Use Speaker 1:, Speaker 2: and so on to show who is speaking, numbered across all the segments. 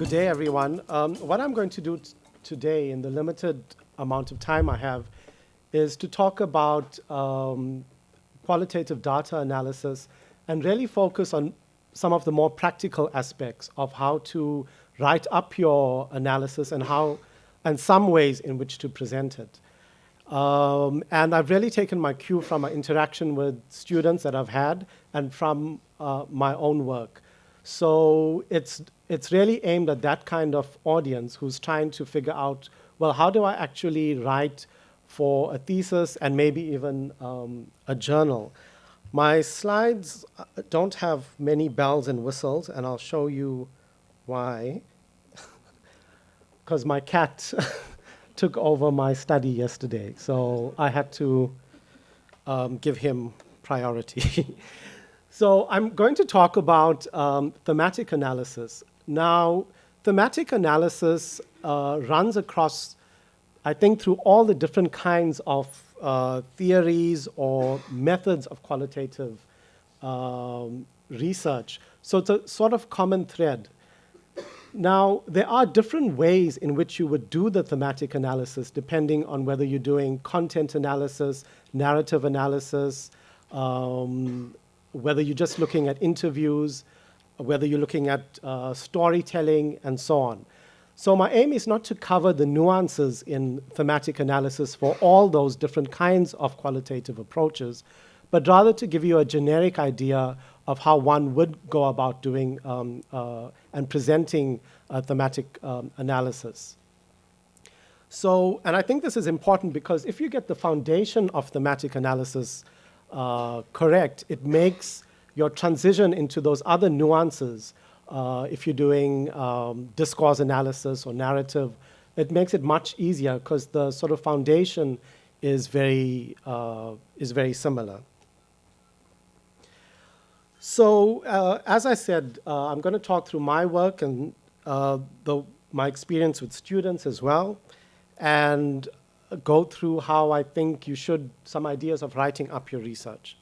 Speaker 1: Good day, everyone. What I'm going to do today, in the limited amount of time I have, is to talk about qualitative data analysis and really focus on some of the more practical aspects of how to write up your analysis and some ways in which to present it. And I've really taken my cue from my interaction with students that I've had and from my own work. So it's really aimed at that kind of audience who's trying to figure out, well, how do I actually write for a thesis and maybe even a journal? My slides don't have many bells and whistles, and I'll show you why. Because my cat took over my study yesterday, so I had to give him priority. So I'm going to talk about thematic analysis. Now, thematic analysis runs across, I think, through all the different kinds of theories or methods of qualitative research. So it's a sort of common thread. Now, there are different ways in which you would do the thematic analysis, depending on whether you're doing content analysis, narrative analysis, whether you're just looking at interviews, whether you're looking at storytelling, and so on. So my aim is not to cover the nuances in thematic analysis for all those different kinds of qualitative approaches, but rather to give you a generic idea of how one would go about doing and presenting a thematic analysis. So, and I think this is important because if you get the foundation of thematic analysis correct, it makes your transition into those other nuances. If you're doing discourse analysis or narrative, it makes it much easier because the sort of foundation is very similar. So, as I said, I'm going to talk through my work and my experience with students as well, and go through how I think you should, some ideas of writing up your research.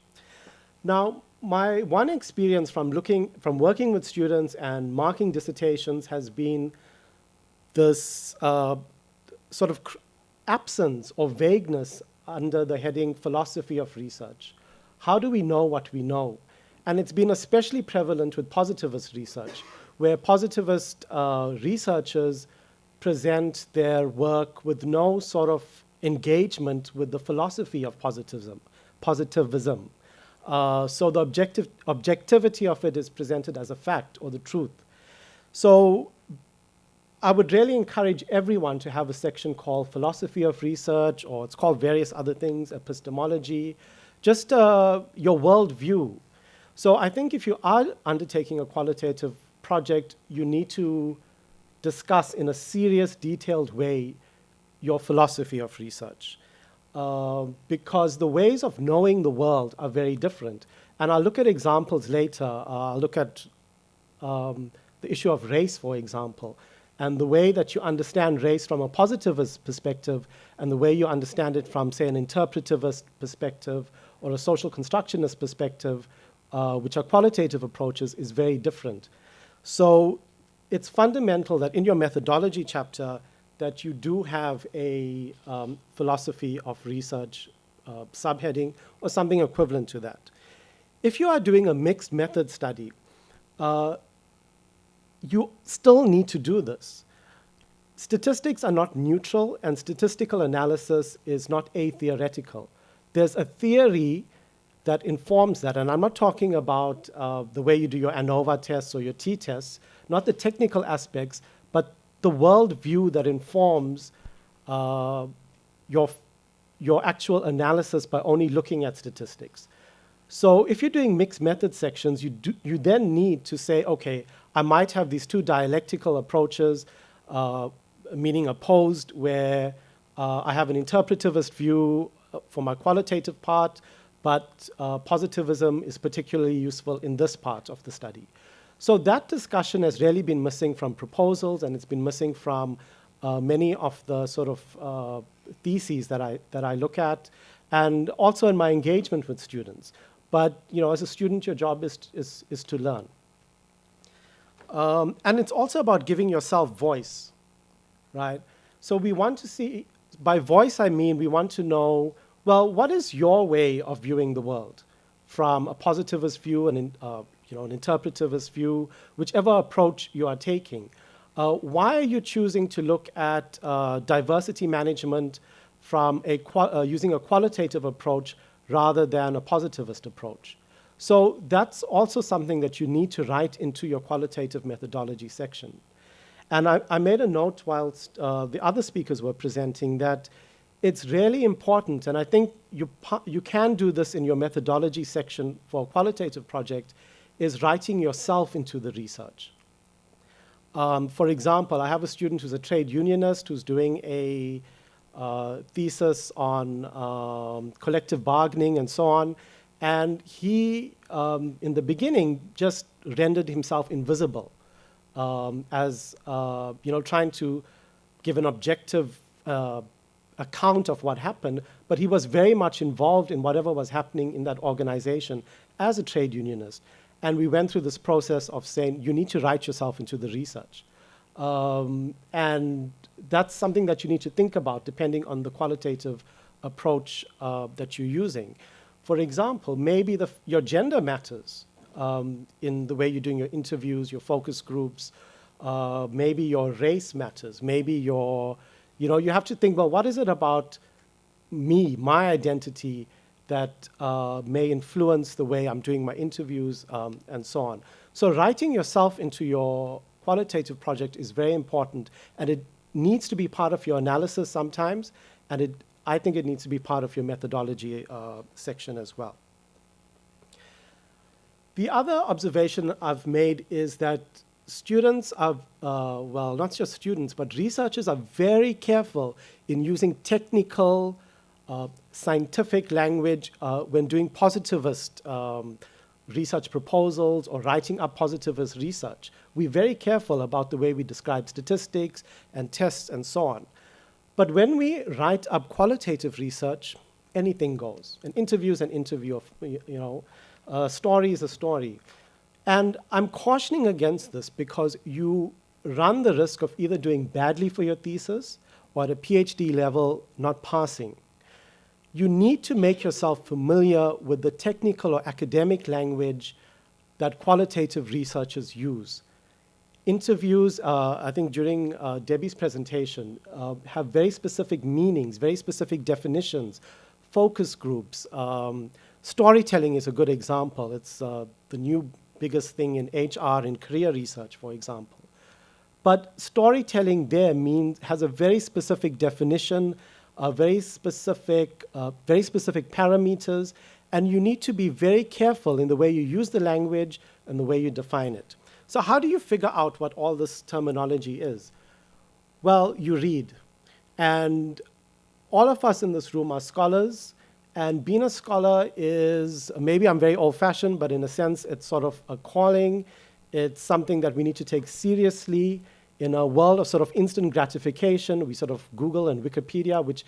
Speaker 1: Now, my one experience from working with students and marking dissertations has been this sort of absence or vagueness under the heading philosophy of research. How do we know what we know? And it's been especially prevalent with positivist research, where positivist researchers present their work with no sort of engagement with the philosophy of positivism. So the objectivity of it is presented as a fact or the truth. So I would really encourage everyone to have a section called philosophy of research, or it's called various other things, epistemology, just your worldview. So I think if you are undertaking a qualitative project, you need to discuss in a serious, detailed way your philosophy of research. Because the ways of knowing the world are very different. And I'll look at examples later. I'll look at the issue of race, for example, and the way that you understand race from a positivist perspective and the way you understand it from, say, an interpretivist perspective or a social constructionist perspective, which are qualitative approaches, is very different. So it's fundamental that in your methodology chapter that you do have a philosophy of research subheading or something equivalent to that. If you are doing a mixed method study, you still need to do this. Statistics are not neutral, and statistical analysis is not atheoretical. There's a theory that informs that, and I'm not talking about the way you do your ANOVA tests or your t-tests, not the technical aspects, but the worldview that informs your actual analysis by only looking at statistics. So if you're doing mixed method sections, you then need to say, okay, I might have these two dialectical approaches, meaning opposed, where I have an interpretivist view for my qualitative part, but positivism is particularly useful in this part of the study. So that discussion has really been missing from proposals, and it's been missing from many of the sort of theses that I look at, and also in my engagement with students. But as a student, your job is to learn. And it's also about giving yourself voice, right? So we want to see, by voice I mean we want to know, well, what is your way of viewing the world? From a positivist view, an interpretivist view, whichever approach you are taking. Why are you choosing to look at diversity management from using a qualitative approach rather than a positivist approach? So that's also something that you need to write into your qualitative methodology section. And I made a note whilst the other speakers were presenting that it's really important, and I think you can do this in your methodology section for a qualitative project, is writing yourself into the research. For example, I have a student who's a trade unionist who's doing a thesis on collective bargaining and so on, and he, in the beginning, just rendered himself invisible as trying to give an objective account of what happened, but he was very much involved in whatever was happening in that organization as a trade unionist. And we went through this process of saying, you need to write yourself into the research. And that's something that you need to think about depending on the qualitative approach that you're using. For example, maybe your gender matters in the way you're doing your interviews, your focus groups. Maybe your race matters. Maybe you have to think, well, what is it about me, my identity, that may influence the way I'm doing my interviews and so on. So writing yourself into your qualitative project is very important, and it needs to be part of your analysis sometimes, and I think it needs to be part of your methodology section as well. The other observation I've made is that students are, well, not just students, but researchers are very careful in using technical, scientific language when doing positivist research proposals or writing up positivist research. We're very careful about the way we describe statistics and tests and so on. But when we write up qualitative research, anything goes. An interview is an interview, a story is a story. And I'm cautioning against this because you run the risk of either doing badly for your thesis or at a PhD level not passing. You need to make yourself familiar with the technical or academic language that qualitative researchers use. Interviews, I think during Debbie's presentation, have very specific meanings, very specific definitions, focus groups. Storytelling is a good example. It's the new biggest thing in HR and career research, for example. But storytelling there has a very specific definition, very specific parameters, and you need to be very careful in the way you use the language and the way you define it. So how do you figure out what all this terminology is? Well, you read. And all of us in this room are scholars, and being a scholar is, maybe I'm very old-fashioned, but in a sense, it's sort of a calling. It's something that we need to take seriously. In a world of sort of instant gratification, we sort of Google and Wikipedia, which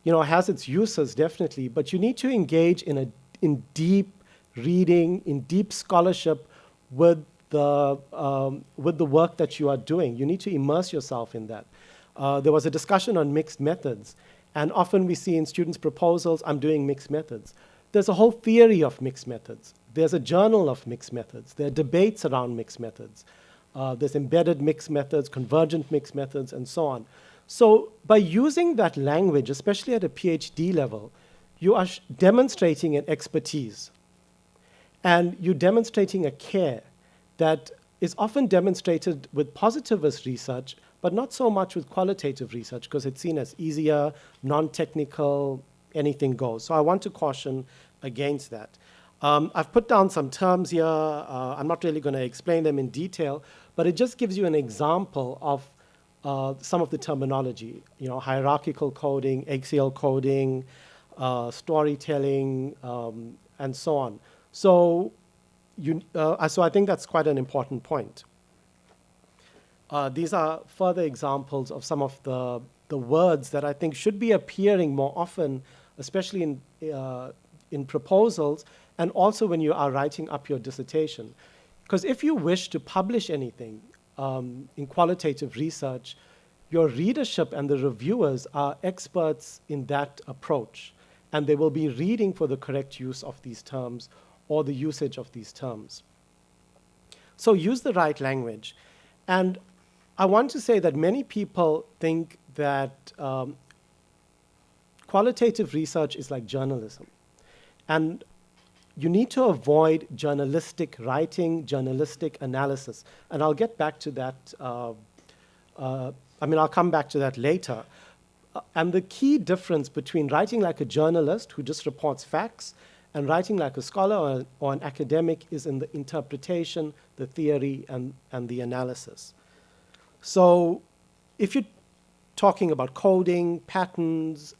Speaker 1: has its uses, definitely, but you need to engage in deep reading, in deep scholarship with the work that you are doing. You need to immerse yourself in that. There was a discussion on mixed methods, and often we see in students' proposals, I'm doing mixed methods. There's a whole theory of mixed methods. There's a journal of mixed methods. There are debates around mixed methods. There's embedded mixed methods, convergent mixed methods, and so on. So by using that language, especially at a PhD level, you are demonstrating an expertise. And you're demonstrating a care that is often demonstrated with positivist research, but not so much with qualitative research, because it's seen as easier, non-technical, anything goes. So I want to caution against that. I've put down some terms here. I'm not really going to explain them in detail, but it just gives you an example of some of the terminology, hierarchical coding, axial coding, storytelling, and so on. So I think that's quite an important point. These are further examples of some of the words that I think should be appearing more often, especially in proposals, and also when you are writing up your dissertation. Because if you wish to publish anything in qualitative research, your readership and the reviewers are experts in that approach, and they will be reading for the correct use of these terms or the usage of these terms. So use the right language. And I want to say that many people think that qualitative research is like journalism. And you need to avoid journalistic writing, journalistic analysis. And I'll get back to that. I'll come back to that later. And the key difference between writing like a journalist who just reports facts and writing like a scholar or an academic is in the interpretation, the theory, and the analysis. So if you're talking about coding, patterns,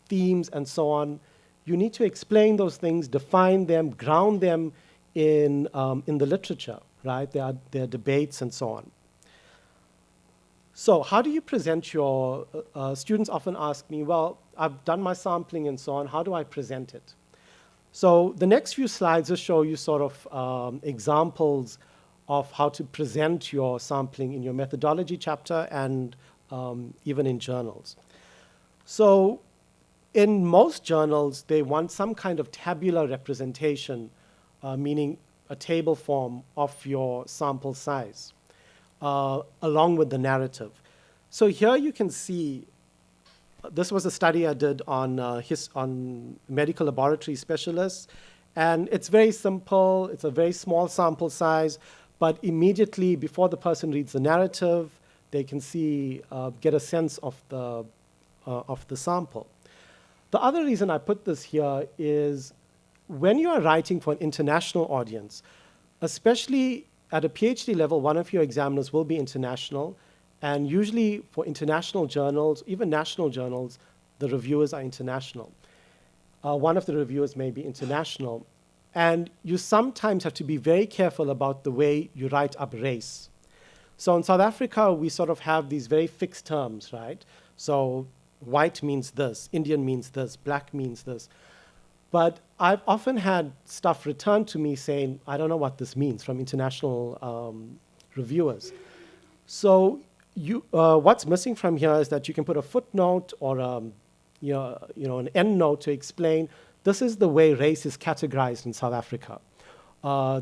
Speaker 1: themes, and so on, you need to explain those things, define them, ground them in the literature, right? There are debates and so on. So how do you present your, students often ask me, well, I've done my sampling and so on, how do I present it? So the next few slides will show you sort of examples of how to present your sampling in your methodology chapter and even in journals. So in most journals, they want some kind of tabular representation, meaning a table form of your sample size, along with the narrative. So here you can see, this was a study I did on medical laboratory specialists, and it's very simple. It's a very small sample size, but immediately before the person reads the narrative, they can see, get a sense of the sample. The other reason I put this here is when you are writing for an international audience, especially at a PhD level, one of your examiners will be international, and usually for international journals, even national journals, the reviewers are international. One of the reviewers may be international, and you sometimes have to be very careful about the way you write up race. So in South Africa, we sort of have these very fixed terms, right? So white means this, Indian means this, black means this. But I've often had stuff returned to me saying, I don't know what this means, from international reviewers. So what's missing from here is that you can put a footnote or an endnote to explain this is the way race is categorized in South Africa.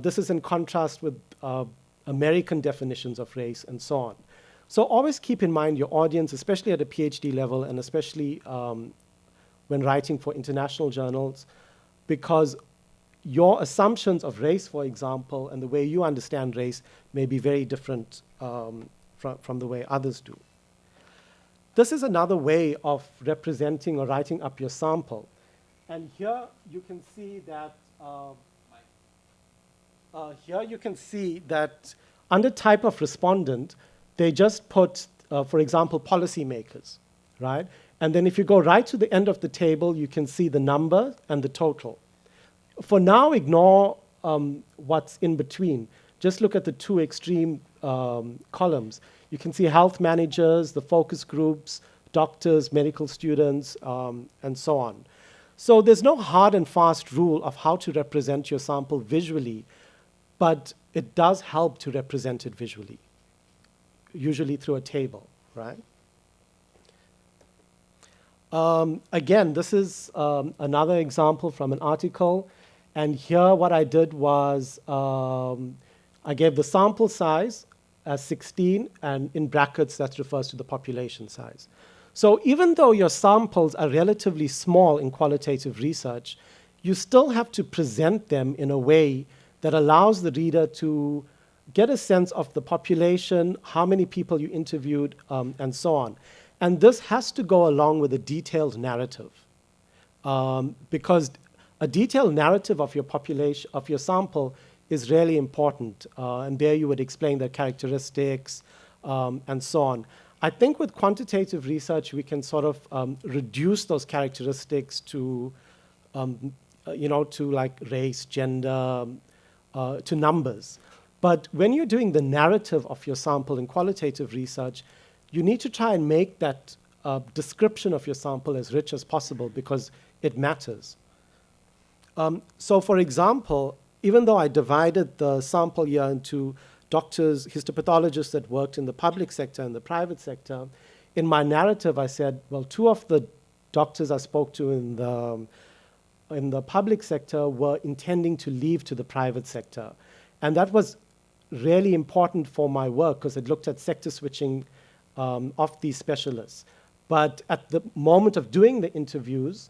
Speaker 1: This is in contrast with American definitions of race and so on. So always keep in mind your audience, especially at a PhD level and especially when writing for international journals, because your assumptions of race, for example, and the way you understand race may be very different from the way others do. This is another way of representing or writing up your sample. And here you can see that under type of respondent, they just put, for example, policymakers, right? And then if you go right to the end of the table, you can see the number and the total. For now, ignore what's in between. Just look at the two extreme columns. You can see health managers, the focus groups, doctors, medical students, and so on. So there's no hard and fast rule of how to represent your sample visually, but it does help to represent it visually, usually through a table, right? Again, this is another example from an article. And here what I did was I gave the sample size as 16, and in brackets that refers to the population size. So even though your samples are relatively small in qualitative research, you still have to present them in a way that allows the reader to get a sense of the population, how many people you interviewed, and so on. And this has to go along with a detailed narrative, because a detailed narrative of your population, of your sample, is really important. And there you would explain their characteristics, and so on. I think with quantitative research, we can sort of reduce those characteristics to, to like race, gender, to numbers. But when you're doing the narrative of your sample in qualitative research, you need to try and make that description of your sample as rich as possible because it matters. So for example, even though I divided the sample here into doctors, histopathologists that worked in the public sector and the private sector, in my narrative I said, well, two of the doctors I spoke to in the public sector were intending to leave to the private sector. And that was really important for my work because it looked at sector switching of these specialists. But at the moment of doing the interviews,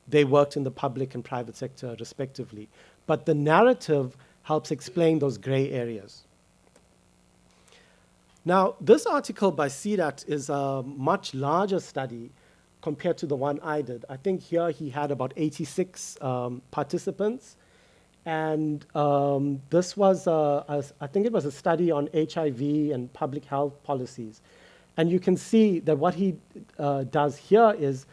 Speaker 1: they worked in the public and private sector respectively. But the narrative helps explain those gray areas. Now, this article by CDAT is a much larger study compared to the one I did. I think here he had about 86 participants. And this was, I think it was a study on HIV and public health policies. And you can see that what he does here is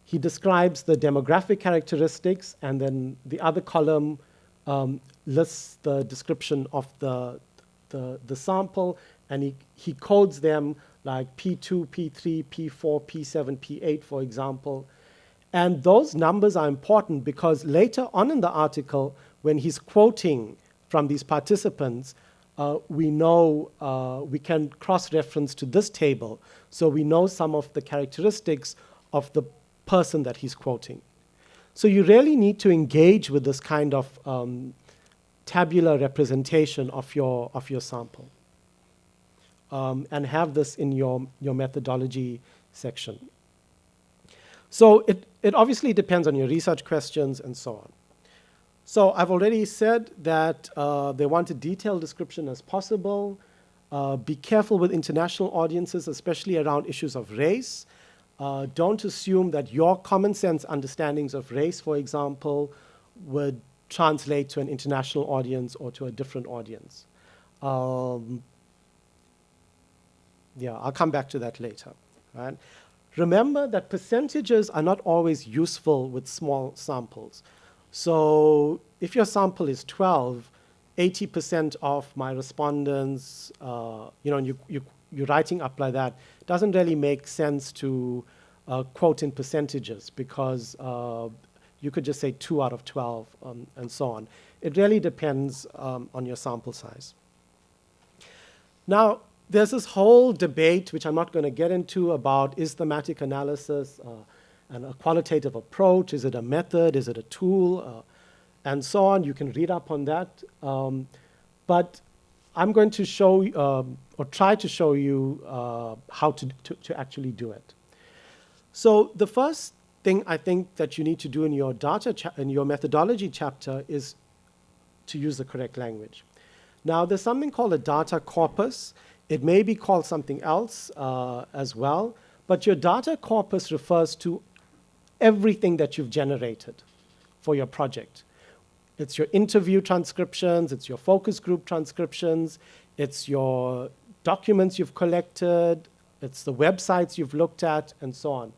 Speaker 1: he describes the demographic characteristics, and then the other column lists the description of the sample, and he codes them like P2, P3, P4, P7, P8, for example. And those numbers are important because later on in the article, when he's quoting from these participants, we know we can cross-reference to this table, so we know some of the characteristics of the person that he's quoting. So you really need to engage with this kind of tabular representation of your sample, and have this in your methodology section. So it obviously depends on your research questions and so on. So I've already said that they want a detailed description as possible. Be careful with international audiences, especially around issues of race. Don't assume that your common sense understandings of race, for example, would translate to an international audience or to a different audience. Yeah, I'll come back to that later. Right? Remember that percentages are not always useful with small samples. So if your sample is 12, 80% of my respondents, and you're writing up like that, it doesn't really make sense to quote in percentages because you could just say 2 out of 12 and so on. It really depends on your sample size. Now, there's this whole debate, which I'm not going to get into, about is thematic analysis and a qualitative approach? Is it a method? Is it a tool? And so on. You can read up on that. But I'm going to show, or try to show you how to actually do it. So the first thing I think that you need to do in your in your methodology chapter is to use the correct language. Now, there's something called a data corpus. It may be called something else as well, but your data corpus refers to everything that you've generated for your project. It's your interview transcriptions, it's your focus group transcriptions, it's your documents you've collected, it's the websites you've looked at, and so on.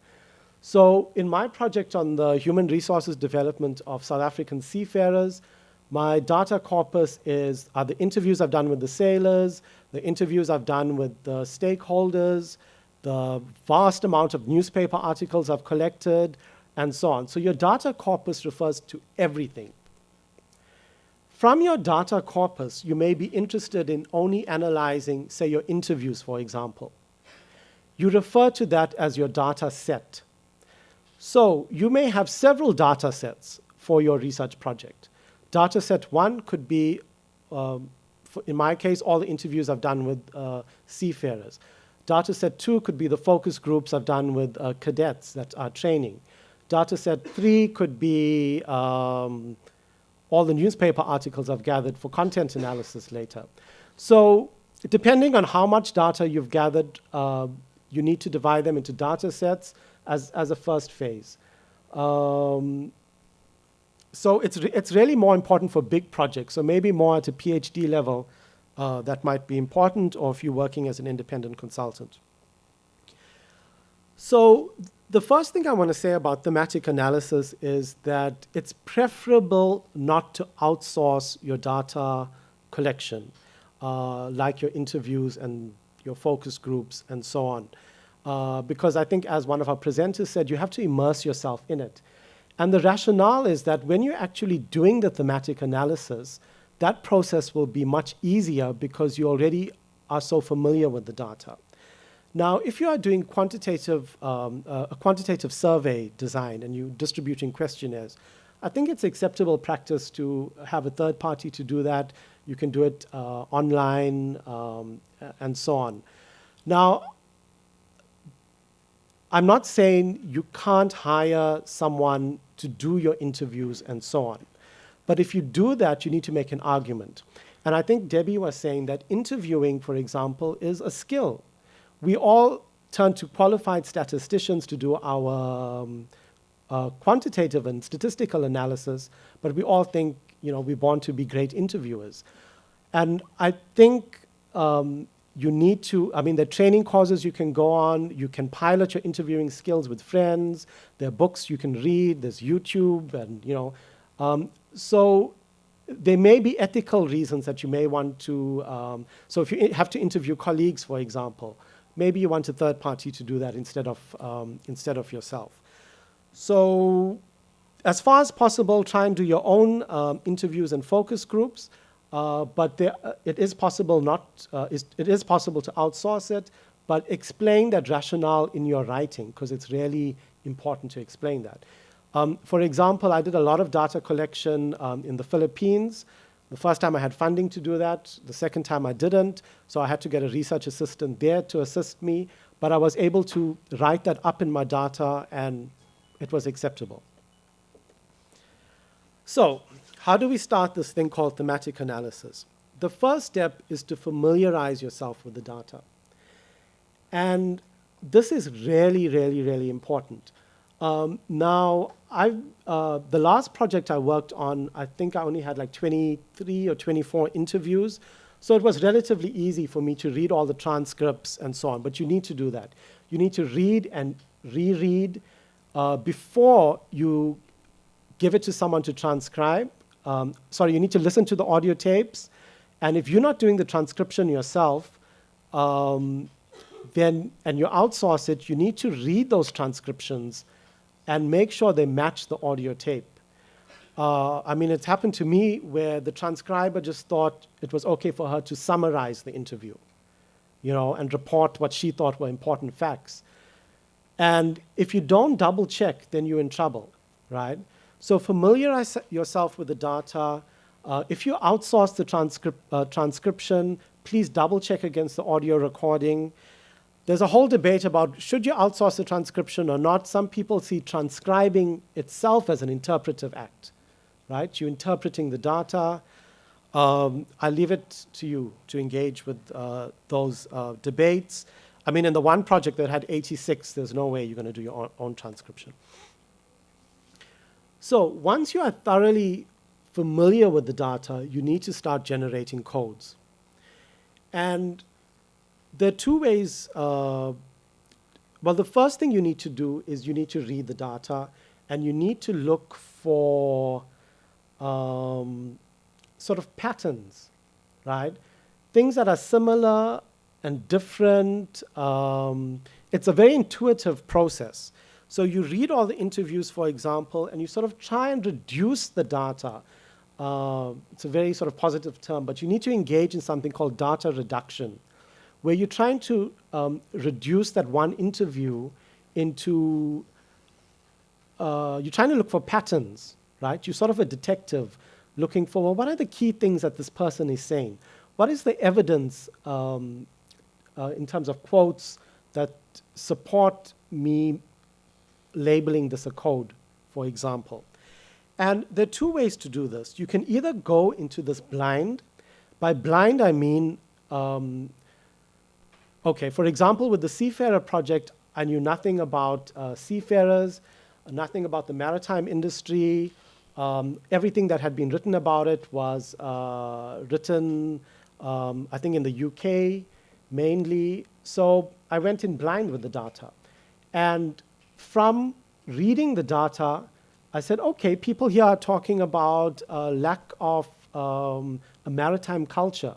Speaker 1: So in my project on the human resources development of South African seafarers, my data corpus are the interviews I've done with the sailors, the interviews I've done with the stakeholders, the vast amount of newspaper articles I've collected, and so on. So your data corpus refers to everything. From your data corpus, you may be interested in only analyzing, say, your interviews, for example. You refer to that as your data set. So you may have several data sets for your research project. Data set 1 could be, in my case, all the interviews I've done with seafarers. Data set 2 could be the focus groups I've done with cadets that are training. Data set 3 could be all the newspaper articles I've gathered for content analysis later. So depending on how much data you've gathered, you need to divide them into data sets as a first phase. So it's really more important for big projects. So maybe more at a PhD level, that might be important, or if you're working as an independent consultant. So the first thing I want to say about thematic analysis is that it's preferable not to outsource your data collection, like your interviews and your focus groups and so on. Because I think, as one of our presenters said, you have to immerse yourself in it. And the rationale is that when you're actually doing the thematic analysis, that process will be much easier because you already are so familiar with the data. Now, if you are doing a quantitative survey design and you're distributing questionnaires, I think it's acceptable practice to have a third party to do that. You can do it online and so on. Now, I'm not saying you can't hire someone to do your interviews and so on. But if you do that, you need to make an argument. And I think Debbie was saying that interviewing, for example, is a skill. We all turn to qualified statisticians to do our quantitative and statistical analysis, but we all think, we want to be great interviewers. And I think you need to, there are training courses you can go on, you can pilot your interviewing skills with friends, there are books you can read, there's YouTube, and, so there may be ethical reasons that you may want to, so if you have to interview colleagues, for example, maybe you want a third party to do that instead of yourself. So as far as possible, try and do your own interviews and focus groups, but it is possible it is possible to outsource it, but explain that rationale in your writing, because it's really important to explain that. For example, I did a lot of data collection in the Philippines. The first time I had funding to do that. The second time I didn't. So I had to get a research assistant there to assist me. But I was able to write that up in my data, and it was acceptable. So how do we start this thing called thematic analysis? The first step is to familiarize yourself with the data. And this is really, really, really important. Now, the last project I worked on, I think I only had like 23 or 24 interviews. So it was relatively easy for me to read all the transcripts and so on. But you need to do that. You need to read and reread before you give it to someone to transcribe. You need to listen to the audio tapes. And if you're not doing the transcription yourself, and you outsource it, you need to read those transcriptions and make sure they match the audio tape. It's happened to me where the transcriber just thought it was okay for her to summarize the interview, and report what she thought were important facts. And if you don't double check, then you're in trouble, right? So familiarize yourself with the data. If you outsource the transcription, please double check against the audio recording. There's a whole debate about should you outsource the transcription or not. Some people see transcribing itself as an interpretive act, right? You're interpreting the data. I leave it to you to engage with those debates. In the one project that had 86, there's no way you're going to do your own transcription. So once you are thoroughly familiar with the data, you need to start generating codes. And there are two ways. The first thing you need to do is you need to read the data, and you need to look for sort of patterns, right? Things that are similar and different. It's a very intuitive process. So you read all the interviews, for example, and you sort of try and reduce the data. It's a very sort of positive term, but you need to engage in something called data reduction, where you're trying to reduce that one interview into, you're trying to look for patterns, right? You're sort of a detective looking for, well, what are the key things that this person is saying? What is the evidence in terms of quotes that support me labeling this a code, for example? And there are two ways to do this. You can either go into this blind. By blind, I mean, for example, with the Seafarer project, I knew nothing about seafarers, nothing about the maritime industry. Everything that had been written about it was written, I think, in the UK mainly. So I went in blind with the data. And from reading the data, I said, people here are talking about a lack of a maritime culture.